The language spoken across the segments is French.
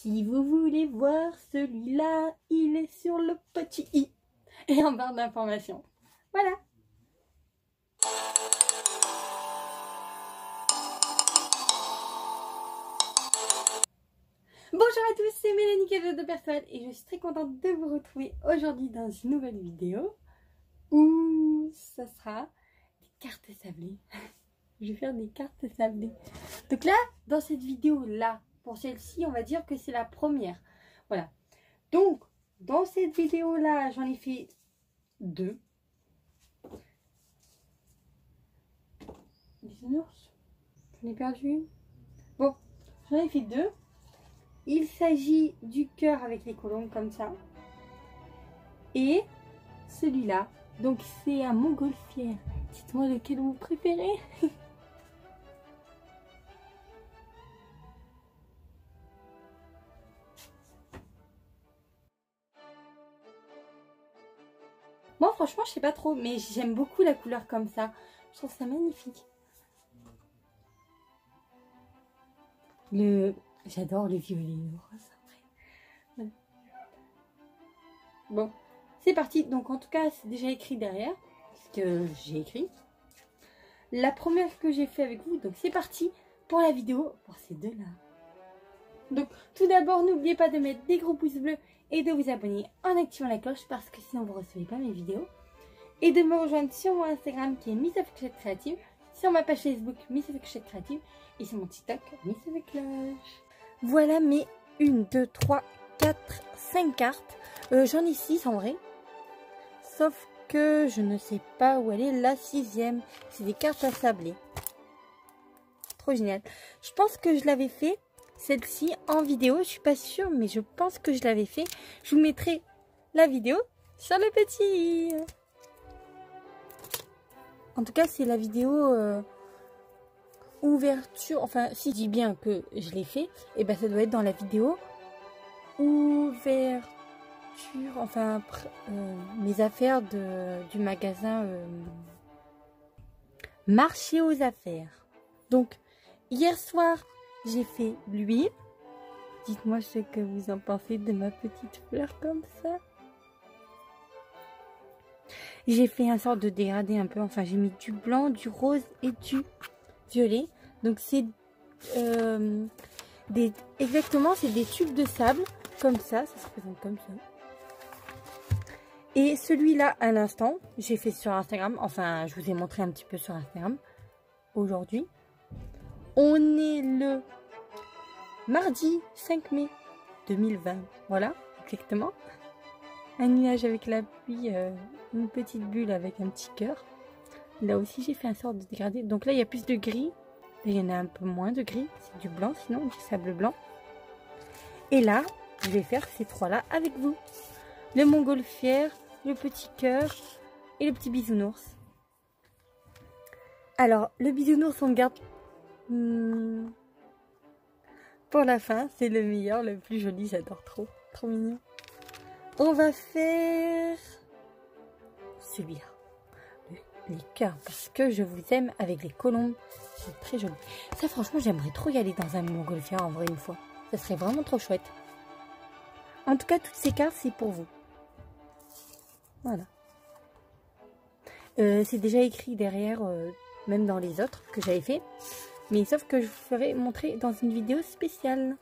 Si vous voulez voir celui-là, il est sur le petit i et en barre d'informations. Voilà. Bonjour à tous, c'est Mélanie Cadeau de Personne et je suis très contente de vous retrouver aujourd'hui dans une nouvelle vidéo où ça sera des cartes sablées. Je vais faire des cartes sablées. Donc là, dans cette vidéo-là, pour celle-ci, on va dire que c'est la première. Voilà. Donc, dans cette vidéo-là, j'en ai fait deux. Bisounours, j'en ai perdu une. Bon, j'en ai fait deux. Il s'agit du cœur avec les colombes comme ça. Et celui-là. Donc c'est un montgolfière. Dites-moi lequel vous préférez. Moi franchement je sais pas trop. Mais j'aime beaucoup la couleur comme ça. Je trouve ça magnifique. J'adore le violet et le rose après. Voilà. Bon, c'est parti. Donc en tout cas, c'est déjà écrit derrière ce que j'ai écrit. La première que j'ai fait avec vous. Donc c'est parti pour la vidéo pour ces deux-là. Donc tout d'abord, n'oubliez pas de mettre des gros pouces bleus et de vous abonner en activant la cloche parce que sinon vous ne recevez pas mes vidéos. Et de me rejoindre sur mon Instagram qui est Miss of Clochette Créative, sur ma page Facebook Miss of Clochette Créative et sur mon TikTok Miss of Cloche. Voilà mes 1, 2, 3, 4, 5 cartes. J'en ai 6 en vrai. Sauf que je ne sais pas où elle est la 6e. C'est des cartes à sabler. Trop génial. Je pense que je l'avais fait, celle-ci, en vidéo. Je suis pas sûre, mais je pense que je l'avais fait. Je vous mettrai la vidéo sur le petit. En tout cas, c'est la vidéo ouverture. Enfin, si je dis bien que je l'ai fait, et ben ça doit être dans la vidéo ouverture. Enfin, mes affaires du magasin Marché aux affaires. Donc, hier soir, j'ai fait lui. Dites-moi ce que vous en pensez de ma petite fleur comme ça. J'ai fait un sorte de dégradé un peu. Enfin, j'ai mis du blanc, du rose et du violet. Donc, c'est exactement, c'est des tubes de sable. Comme ça se présente comme ça. Et celui-là, à l'instant, j'ai fait sur Instagram. Enfin, je vous ai montré un petit peu sur Instagram. Aujourd'hui. On est le mardi 5 mai 2020. Voilà, exactement. Un nuage avec la pluie, une petite bulle avec un petit cœur. Là aussi, j'ai fait un sort de dégradé. Donc là, il y a plus de gris. Là, il y en a un peu moins de gris. C'est du blanc, sinon du sable blanc. Et là, je vais faire ces trois-là avec vous. Le montgolfière, le petit cœur et le petit bisounours. Alors, le bisounours, on le garde pour la fin. C'est le meilleur, le plus joli. J'adore trop. Trop mignon. On va faire celui-là. Les cœurs. Parce que je vous aime avec les colombes. C'est très joli. Ça, franchement, j'aimerais trop y aller dans un montgolfière en vrai une fois. Ça serait vraiment trop chouette. En tout cas, toutes ces cartes, c'est pour vous. Voilà. C'est déjà écrit derrière, même dans les autres que j'avais fait. Mais sauf que je vous ferai montrer dans une vidéo spéciale.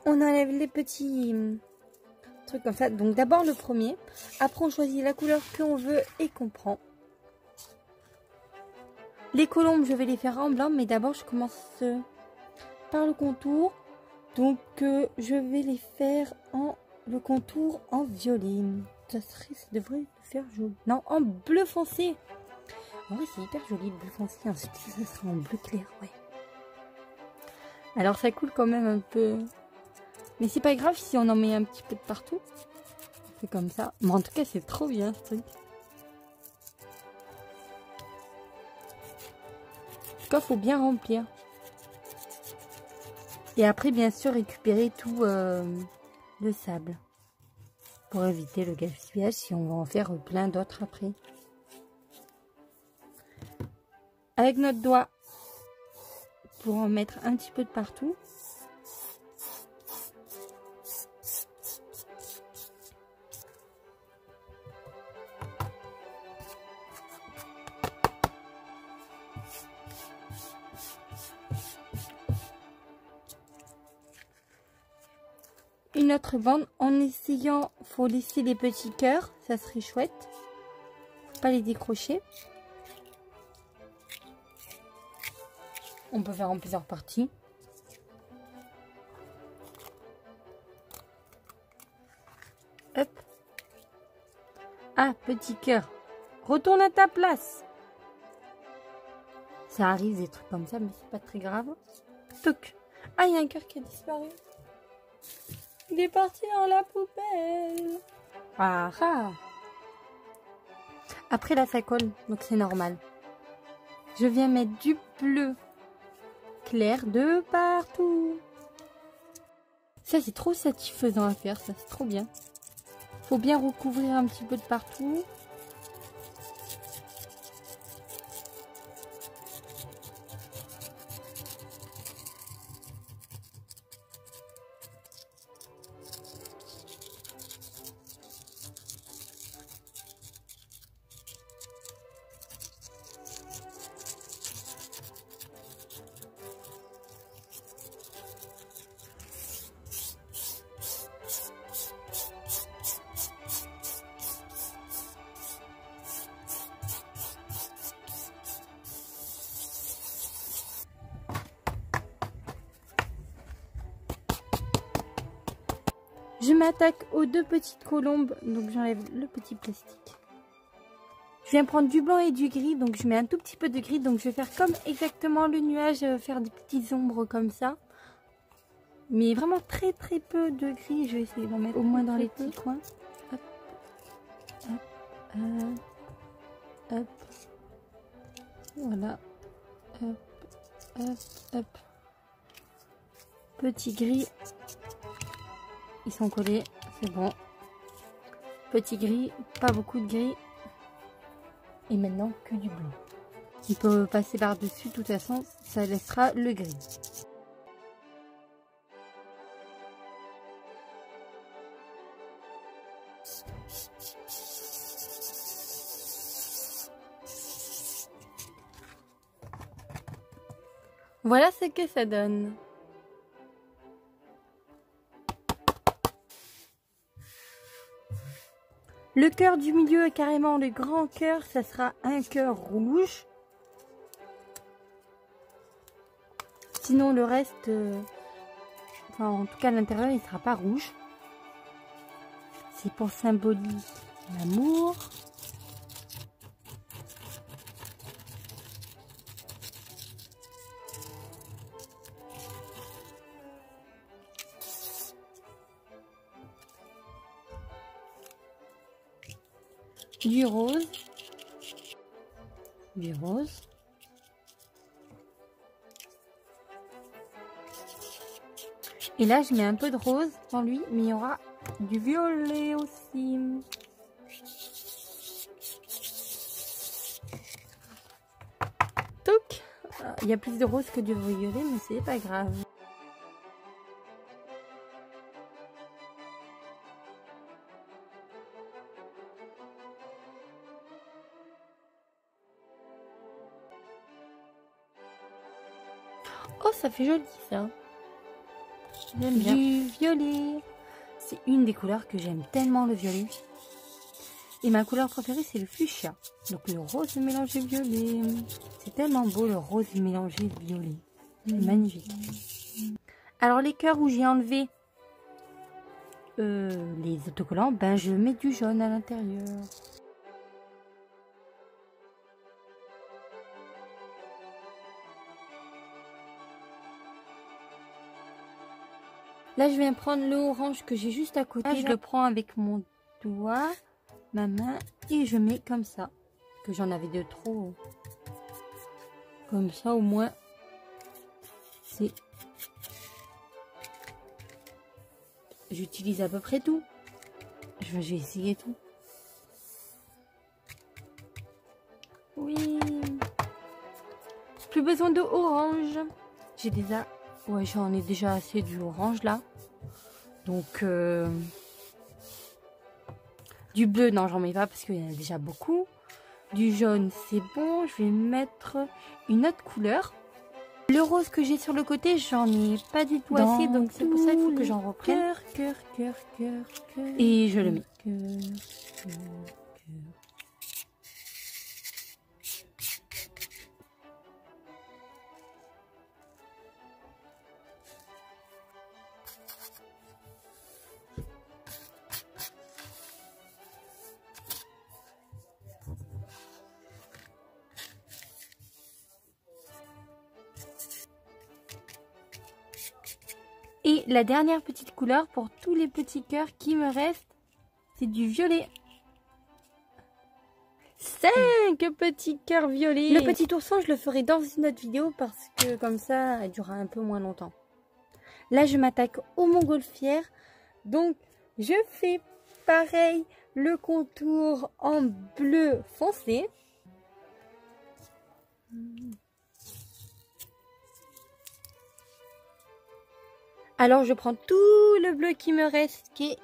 On enlève les petits trucs comme ça. Donc d'abord le premier. Après on choisit la couleur qu'on veut et qu'on prend. Les colombes, je vais les faire en blanc. Mais d'abord je commence par le contour. Donc je vais les faire le contour en violet. Ça devrait le faire joli. Non, en bleu foncé. En vrai, c'est hyper joli, bleu foncé. Ensuite, ça sera en bleu clair, ouais. Alors, ça coule quand même un peu. Mais c'est pas grave si on en met un petit peu de partout. C'est comme ça. Mais en tout cas, c'est trop bien, ce truc. En tout cas, faut bien remplir. Et après, bien sûr, récupérer tout le sable. Pour éviter le gaspillage si on va en faire plein d'autres après. Avec notre doigt, pour en mettre un petit peu de partout. une autre bande en essayant, faut laisser les petits cœurs, ça serait chouette. Faut pas les décrocher. On peut faire en plusieurs parties. Hop. Ah, petit cœur. Retourne à ta place. Ça arrive des trucs comme ça, mais c'est pas très grave. Toc. Ah, il y a un cœur qui a disparu. Il est parti dans la poubelle. Ah ah. Après là, ça colle, donc c'est normal. Je viens mettre du bleu clair de partout. Ça, c'est trop satisfaisant à faire, ça, c'est trop bien. Faut bien recouvrir un petit peu de partout. Je m'attaque aux deux petites colombes, donc j'enlève le petit plastique. Je viens prendre du blanc et du gris, donc je mets un tout petit peu de gris, donc je vais faire comme exactement le nuage, faire des petites ombres comme ça. Mais vraiment très très peu de gris, je vais essayer d'en mettre au moins dans les petits coins. Hop, hop, hop, voilà, hop, hop, hop. Petit gris. Ils sont collés, c'est bon. Petit gris, pas beaucoup de gris. Et maintenant que du blanc. On peut passer par-dessus, de toute façon, ça laissera le gris. Voilà ce que ça donne. Le cœur du milieu, carrément le grand cœur, ça sera un cœur rouge. Sinon le reste, enfin en tout cas l'intérieur, il ne sera pas rouge. C'est pour symboliser l'amour. Du rose, du rose, et là je mets un peu de rose dans lui, mais il y aura du violet aussi. Toc, il y a plus de rose que de violet, mais c'est pas grave. Oh, ça fait joli ça. J'aime bien. Du violet. C'est une des couleurs que j'aime tellement, le violet. Et ma couleur préférée, c'est le fuchsia. Donc le rose mélangé violet. C'est tellement beau le rose mélangé violet. C'est magnifique. Alors les cœurs où j'ai enlevé les autocollants, ben je mets du jaune à l'intérieur. Là, je viens prendre le orange que j'ai juste à côté. Là, je le prends avec mon doigt, ma main, et je mets comme ça. Que j'en avais de trop. Comme ça, au moins, c'est... J'utilise à peu près tout. Je vais essayer tout. Oui. Plus besoin de orange. J'ai déjà... Ouais, j'en ai déjà assez du orange là. Donc, du bleu, non, j'en mets pas parce qu'il y en a déjà beaucoup. Du jaune, c'est bon. Je vais mettre une autre couleur. Le rose que j'ai sur le côté, j'en ai pas du tout assez, donc c'est pour ça qu'il faut que j'en reprenne. Cœur. Et je le mets. Cœur. Et la dernière petite couleur pour tous les petits cœurs qui me restent, c'est du violet. 5 petits cœurs violets. Le petit ourson, je le ferai dans une autre vidéo parce que comme ça, elle durera un peu moins longtemps. Là, je m'attaque aux montgolfières. Donc, je fais pareil, le contour en bleu foncé. Alors, je prends tout le bleu qui me reste, qui est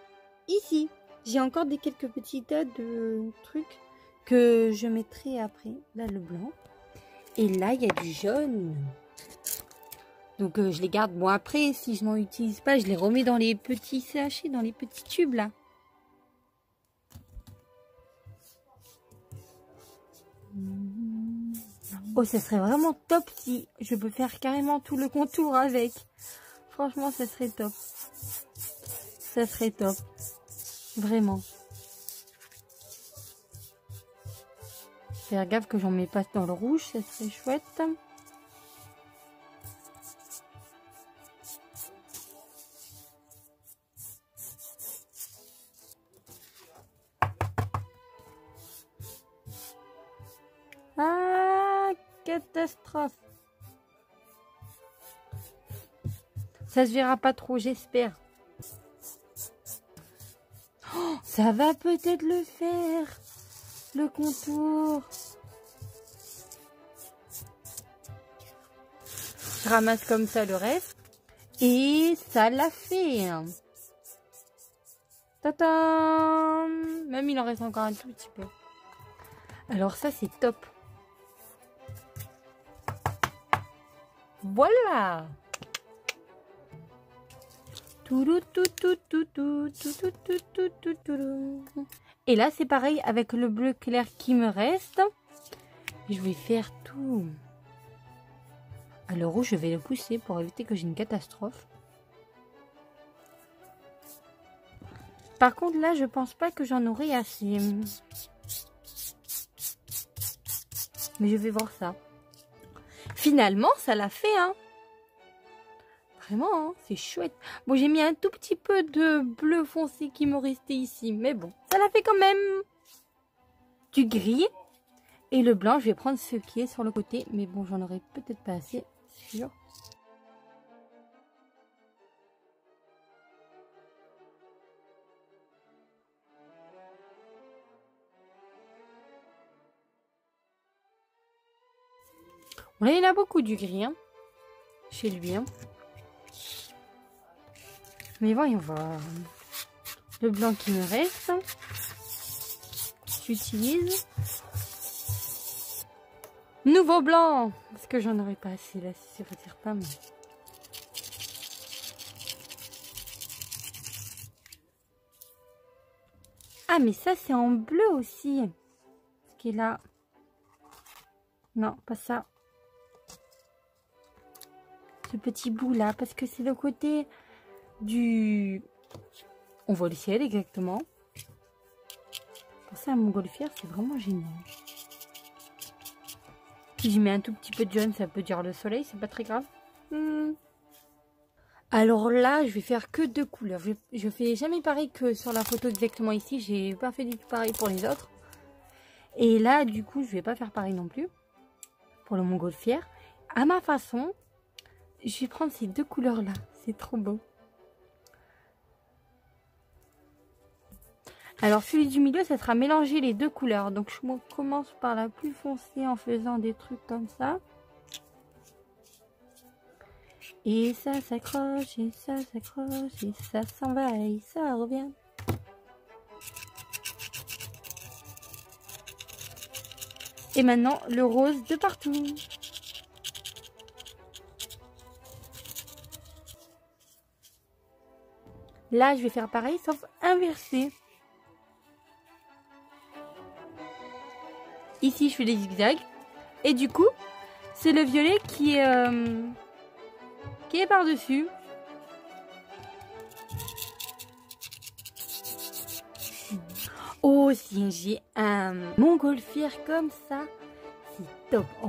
ici. J'ai encore quelques petits tas de trucs que je mettrai après. Là, le blanc. Et là, il y a du jaune. Donc, je les garde. Bon, après, si je n'en utilise pas, je les remets dans les petits sachets, dans les petits tubes, là. Oh, ça serait vraiment top si je peux faire carrément tout le contour avec. Franchement, ça serait top. Ça serait top. Vraiment. Faire gaffe que j'en mets pas dans le rouge, ça serait chouette. Ah, catastrophe. Ça se verra pas trop, j'espère. Oh, ça va peut-être le faire. Le contour. Je ramasse comme ça le reste. Et ça l'a fait. Tadam! Même il en reste encore un tout petit peu. Alors ça, c'est top. Voilà. Et là, c'est pareil avec le bleu clair qui me reste. Je vais faire tout. À le rouge, je vais le pousser pour éviter que j'ai une catastrophe. Par contre, là, je pense pas que j'en aurai assez. Mais je vais voir ça. Finalement, ça l'a fait, hein. Vraiment, hein, c'est chouette. Bon, j'ai mis un tout petit peu de bleu foncé qui me restait ici. Mais bon, ça l'a fait quand même. Du gris. Et le blanc, je vais prendre ce qui est sur le côté. Mais bon, j'en aurai peut-être pas assez, sûr. Bon, là, il y en a beaucoup du gris, hein, chez lui, hein. Mais voyons voir. Le blanc qui me reste. J'utilise. Nouveau blanc. Parce que j'en aurais pas assez là si ça retire pas. Mais... Ah, mais ça, c'est en bleu aussi. Ce qui est là. Non, pas ça. Ce petit bout là. Parce que c'est le côté du... On voit le ciel exactement. Pour ça, à montgolfière, c'est vraiment génial. Si je mets un tout petit peu de jaune, ça peut dire le soleil, c'est pas très grave. Alors là, je vais faire que 2 couleurs. Je fais jamais pareil que sur la photo exactement ici. J'ai pas fait du tout pareil pour les autres. Et là, du coup, je vais pas faire pareil non plus. Pour le montgolfière. À ma façon, je vais prendre ces 2 couleurs là. C'est trop beau. Alors celui du milieu, ça sera mélanger les 2 couleurs. Donc je commence par la plus foncée en faisant des trucs comme ça. Et ça s'accroche, et ça s'accroche, et ça s'en va, et ça revient. Et maintenant, le rose de partout. Là, je vais faire pareil, sauf inversé. Ici, je fais des zigzags. Et du coup, c'est le violet qui est par-dessus. Oh, si j'ai un montgolfière comme ça, c'est top. Oh.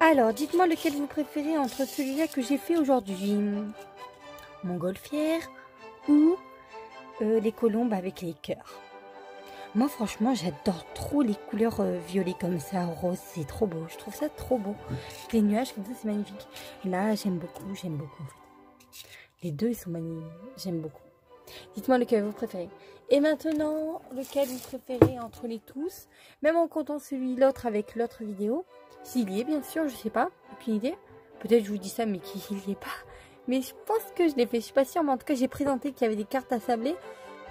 Alors, dites-moi lequel vous préférez entre celui-là que j'ai fait aujourd'hui. Montgolfière ou les colombes avec les cœurs. Moi, franchement, j'adore trop les couleurs violet comme ça, rose, c'est trop beau. Je trouve ça trop beau. Les nuages comme ça, c'est magnifique. Là, j'aime beaucoup en fait. Les deux, ils sont magnifiques. J'aime beaucoup. Dites-moi lequel vous préférez. Et maintenant, lequel vous préférez entre les tous. Même en comptant l'autre avec l'autre vidéo. S'il y est, bien sûr, je sais pas. Aucune idée. Peut-être je vous dis ça, mais qu'il y est pas. Mais je pense que je l'ai fait. Je suis pas sûre, mais en tout cas, j'ai présenté qu'il y avait des cartes à sabler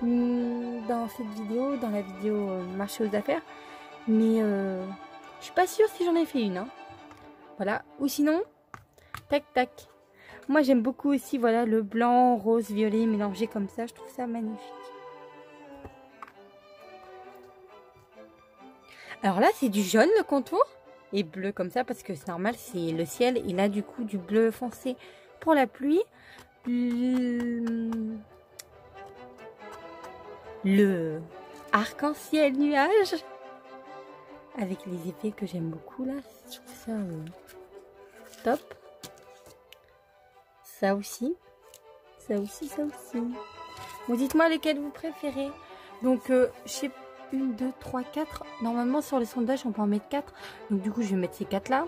dans cette vidéo, dans la vidéo marché aux affaires. Mais je suis pas sûre si j'en ai fait une. Hein. Voilà. Ou sinon, tac, tac. Moi, j'aime beaucoup aussi, voilà, le blanc, rose, violet mélangé comme ça. Je trouve ça magnifique. Alors là, c'est du jaune, le contour. Et bleu comme ça, parce que c'est normal, c'est le ciel. Et là, du coup, du bleu foncé pour la pluie. Le arc-en-ciel nuage. Avec les effets que j'aime beaucoup, là. Je trouve ça top. Ça aussi. Ça aussi, ça aussi. Bon, dites-moi lesquels vous préférez. Donc, je sais pas. 1, 2, 3, 4. Normalement, sur le sondage, on peut en mettre 4. Donc, du coup, je vais mettre ces 4 là.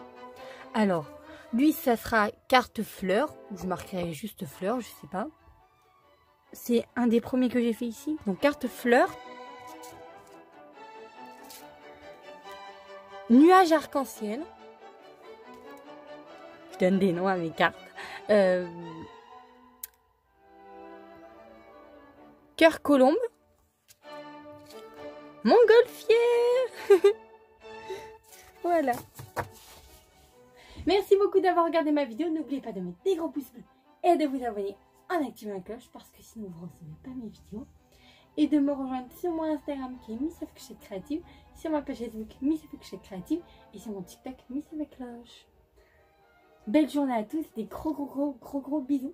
Alors, lui, ça sera carte fleur. Je marquerai juste fleur, je sais pas. C'est un des premiers que j'ai fait ici. Donc, carte fleur. Nuage arc-en-ciel. Je donne des noms à mes cartes. Cœur colombe. Montgolfière. Voilà. Merci beaucoup d'avoir regardé ma vidéo. N'oubliez pas de mettre des gros pouces bleus et de vous abonner en activant la cloche parce que sinon vous ne recevez pas mes vidéos. Et de me rejoindre sur mon Instagram qui est Miss F Couchette Créative, sur ma page Facebook Miss F Couchette Créative et sur mon TikTok Miss F Cloche. Belle journée à tous, des gros bisous.